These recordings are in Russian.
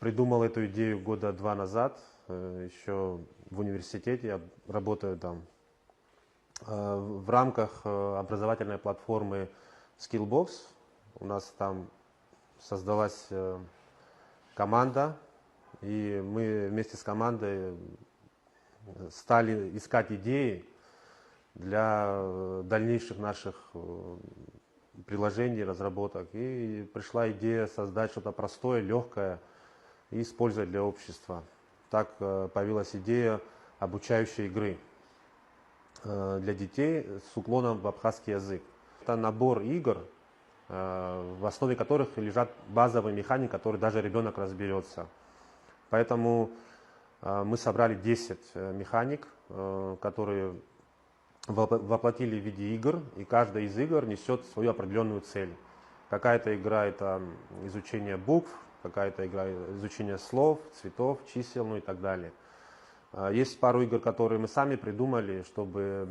Придумал эту идею года 2 назад, еще в университете, я работаю там. В рамках образовательной платформы Skillbox у нас там создалась команда, и мы вместе с командой стали искать идеи для дальнейших наших приложений, разработок. И пришла идея создать что-то простое, легкое и использовать для общества. Так появилась идея обучающей игры для детей с уклоном в абхазский язык. Это набор игр, в основе которых лежат базовые механики, которые даже ребенок разберется. Поэтому мы собрали 10 механик, которые воплотили в виде игр, и каждая из игр несет свою определенную цель. Какая-то игра – это изучение букв, какая-то игра – изучение слов, цветов, чисел, ну и так далее. Есть пару игр, которые мы сами придумали, чтобы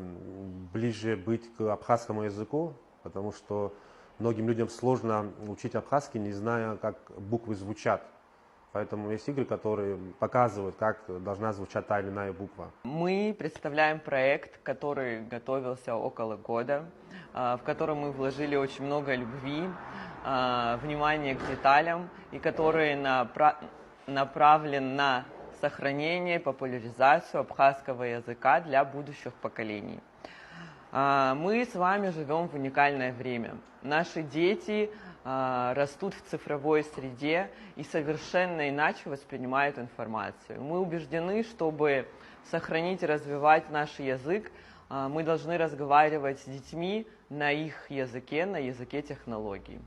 ближе быть к абхазскому языку, потому что многим людям сложно учить абхазский, не зная, как буквы звучат. Поэтому есть игры, которые показывают, как должна звучать та или иная буква. Мы представляем проект, который готовился около года, в котором мы вложили очень много любви, внимания к деталям, и который направлен на сохранение и популяризацию абхазского языка для будущих поколений. Мы с вами живем в уникальное время. Наши дети растут в цифровой среде и совершенно иначе воспринимают информацию. Мы убеждены, чтобы сохранить и развивать наш язык, мы должны разговаривать с детьми на их языке, на языке технологий.